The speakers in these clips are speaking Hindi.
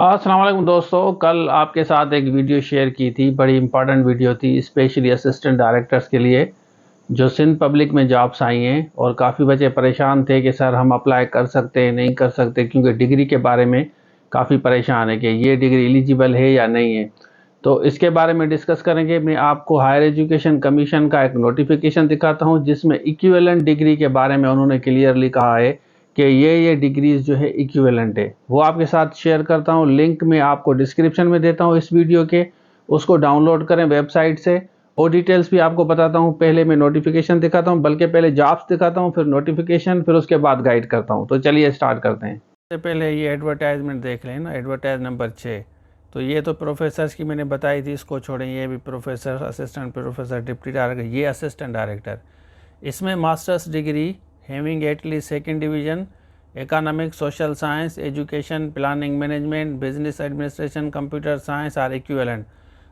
अस्सलाम वालेकुम दोस्तों, कल आपके साथ एक वीडियो शेयर की थी। बड़ी इंपॉर्टेंट वीडियो थी, स्पेशली असिस्टेंट डायरेक्टर्स के लिए जो सिंध पब्लिक में जॉब्स आई हैं। और काफ़ी बच्चे परेशान थे कि सर हम अप्लाई कर सकते हैं नहीं कर सकते, क्योंकि डिग्री के बारे में काफ़ी परेशान है कि ये डिग्री एलिजिबल है या नहीं है। तो इसके बारे में डिस्कस करेंगे। मैं आपको हायर एजुकेशन कमीशन का एक नोटिफिकेशन दिखाता हूँ जिसमें इक्विवेलेंट डिग्री के बारे में उन्होंने क्लियरली कहा है कि ये डिग्रीज जो है इक्विवेलेंट है। वो आपके साथ शेयर करता हूँ। लिंक मैं आपको डिस्क्रिप्शन में देता हूँ इस वीडियो के, उसको डाउनलोड करें वेबसाइट से। और डिटेल्स भी आपको बताता हूँ। पहले मैं नोटिफिकेशन दिखाता हूँ, बल्कि पहले जॉब्स दिखाता हूँ, फिर नोटिफिकेशन, फिर उसके बाद गाइड करता हूँ। तो चलिए स्टार्ट करते हैं। सबसे पहले ये एडवर्टाइजमेंट देख लें ना, एडवर्टाइज नंबर 6। तो ये तो प्रोफेसर्स की मैंने बताई थी, इसको छोड़ें। ये भी professor, assistant professor, deputy director, ये असिस्टेंट डायरेक्टर। इसमें masters degree having at least second division economics, social science, education, planning management, business administration, computer science or equivalent.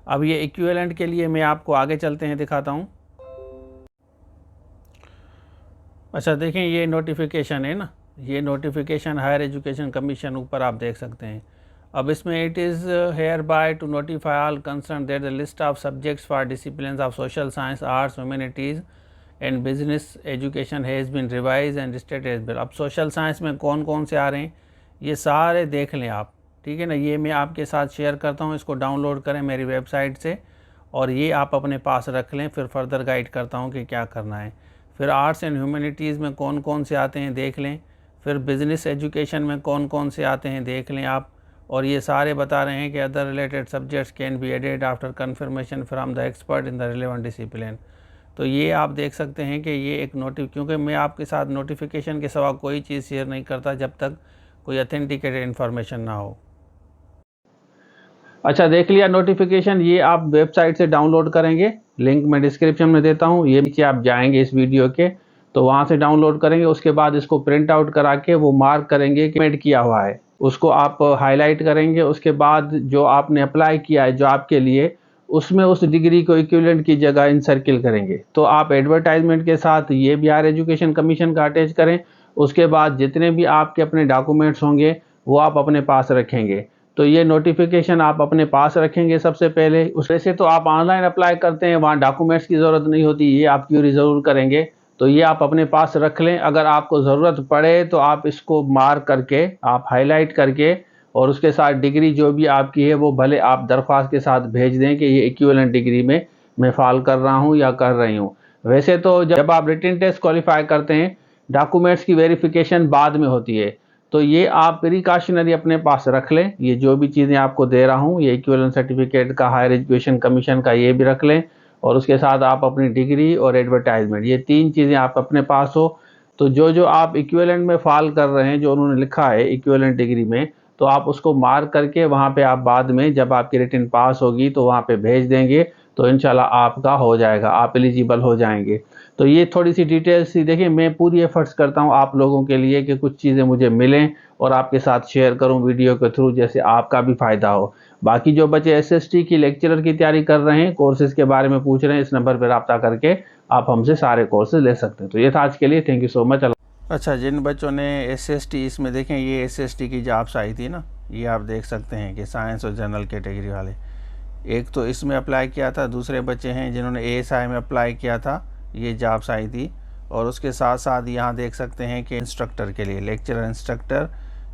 अब ये इक्विवेलेंट के लिए मैं आपको आगे चलते हैं दिखाता हूँ। अच्छा देखें, ये नोटिफिकेशन है ना, ये नोटिफिकेशन हायर एजुकेशन कमीशन ऊपर आप देख सकते हैं। अब इसमें it is hereby to notify all concern that the list of subjects for discipline of social science, arts, humanities and business education has been revise and state as below. अब सोशल साइंस में कौन कौन से आ रहे हैं ये सारे देख लें आप, ठीक है ना। ये मैं आपके साथ शेयर करता हूँ, इसको डाउनलोड करें मेरी वेबसाइट से और ये आप अपने पास रख लें। फिर फर्दर गाइड करता हूँ कि क्या करना है। फिर आर्ट्स एंड ह्यूमैनिटीज़ में कौन कौन से आते हैं देख लें। फिर बिज़नेस एजुकेशन में कौन कौन से आते हैं देख लें आप। और ये सारे बता रहे हैं कि other related subjects can be added after confirmation from the expert in the relevant discipline. तो ये आप देख सकते हैं कि ये एक क्योंकि मैं आपके साथ नोटिफिकेशन के सिवा कोई चीज़ शेयर नहीं करता जब तक कोई ऑथेंटिकेटेड इन्फॉर्मेशन ना हो। अच्छा देख लिया नोटिफिकेशन, ये आप वेबसाइट से डाउनलोड करेंगे। लिंक मैं डिस्क्रिप्शन में देता हूँ। ये नीचे आप जाएंगे इस वीडियो के, तो वहाँ से डाउनलोड करेंगे। उसके बाद इसको प्रिंट आउट करा के वो मार्क करेंगे कि पेमेंट किया हुआ है, उसको आप हाईलाइट करेंगे। उसके बाद जो आपने अप्लाई किया है जो आपके लिए, उसमें उस डिग्री को इक्विवेलेंट की जगह इन सर्किल करेंगे। तो आप एडवर्टाइजमेंट के साथ ये भी हायर एजुकेशन कमीशन का अटैच करें। उसके बाद जितने भी आपके अपने डॉक्यूमेंट्स होंगे वो आप अपने पास रखेंगे। तो ये नोटिफिकेशन आप अपने पास रखेंगे सबसे पहले। उस वैसे तो आप ऑनलाइन अप्लाई करते हैं, वहाँ डॉक्यूमेंट्स की ज़रूरत नहीं होती, ये आप क्यूरी ज़रूर करेंगे। तो ये आप अपने पास रख लें। अगर आपको ज़रूरत पड़े तो आप इसको मार्क करके, आप हाईलाइट करके, और उसके साथ डिग्री जो भी आपकी है वो भले आप दरख्वास्त के साथ भेज दें कि ये इक्विवेलेंट डिग्री में मैं फाल कर रहा हूँ या कर रही हूँ। वैसे तो जब आप रिटन टेस्ट क्वालिफाई करते हैं, डॉक्यूमेंट्स की वेरिफिकेशन बाद में होती है। तो ये आप प्रिकॉशनरी अपने पास रख लें। ये जो भी चीज़ें आपको दे रहा हूँ, ये इक्विवेलेंट सर्टिफिकेट का, हायर एजुकेशन कमीशन का, ये भी रख लें। और उसके साथ आप अपनी डिग्री और एडवर्टाइजमेंट, ये 3 चीज़ें आप अपने पास हो। तो जो जो आप इक्विवेलेंट में फाल कर रहे हैं, जो उन्होंने लिखा है इक्विवेलेंट डिग्री में, तो आप उसको मार्क करके वहाँ पे आप बाद में जब आपकी रिटन पास होगी तो वहाँ पे भेज देंगे। तो इंशाल्लाह आपका हो जाएगा, आप एलिजिबल हो जाएंगे। तो ये थोड़ी सी डिटेल्स थी। देखिए मैं पूरी एफर्ट्स करता हूँ आप लोगों के लिए कि कुछ चीज़ें मुझे मिलें और आपके साथ शेयर करूँ वीडियो के थ्रू, जैसे आपका भी फ़ायदा हो। बाकी जो बच्चे एसएसटी की लेक्चरर की तैयारी कर रहे हैं, कोर्सेज़ के बारे में पूछ रहे हैं, इस नंबर पर रब्ता करके आप हमसे सारे कोर्सेज ले सकते हैं। तो ये था आज के लिए। Thank you so much. अच्छा, जिन बच्चों ने एसएसटी, इसमें देखें ये एसएसटी की जॉब्स आई थी ना, ये आप देख सकते हैं कि साइंस और जनरल कैटेगरी वाले, एक तो इसमें अप्लाई किया था। दूसरे बच्चे हैं जिन्होंने एएसआई में अप्लाई किया था, ये जॉब्स आई थी। और उसके साथ साथ यहाँ देख सकते हैं कि इंस्ट्रक्टर के लिए, लेक्चरर इंस्ट्रक्टर,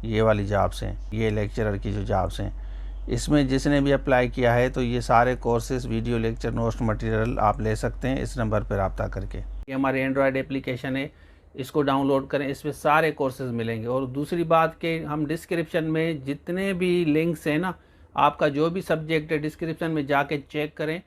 ये वाली जॉब्स हैं, ये लेक्चरर की जो जॉब्स हैं। इसमें जिसने भी अप्लाई किया है तो ये सारे courses, video lecture, notes material आप ले सकते हैं इस नंबर पर रब्ता करके। ये हमारे एंड्रॉयड एप्लीकेशन है, इसको डाउनलोड करें, इसमें सारे कोर्सेज मिलेंगे। और दूसरी बात कि हम डिस्क्रिप्शन में जितने भी लिंक्स हैं ना, आपका जो भी सब्जेक्ट है डिस्क्रिप्शन में जाके चेक करें।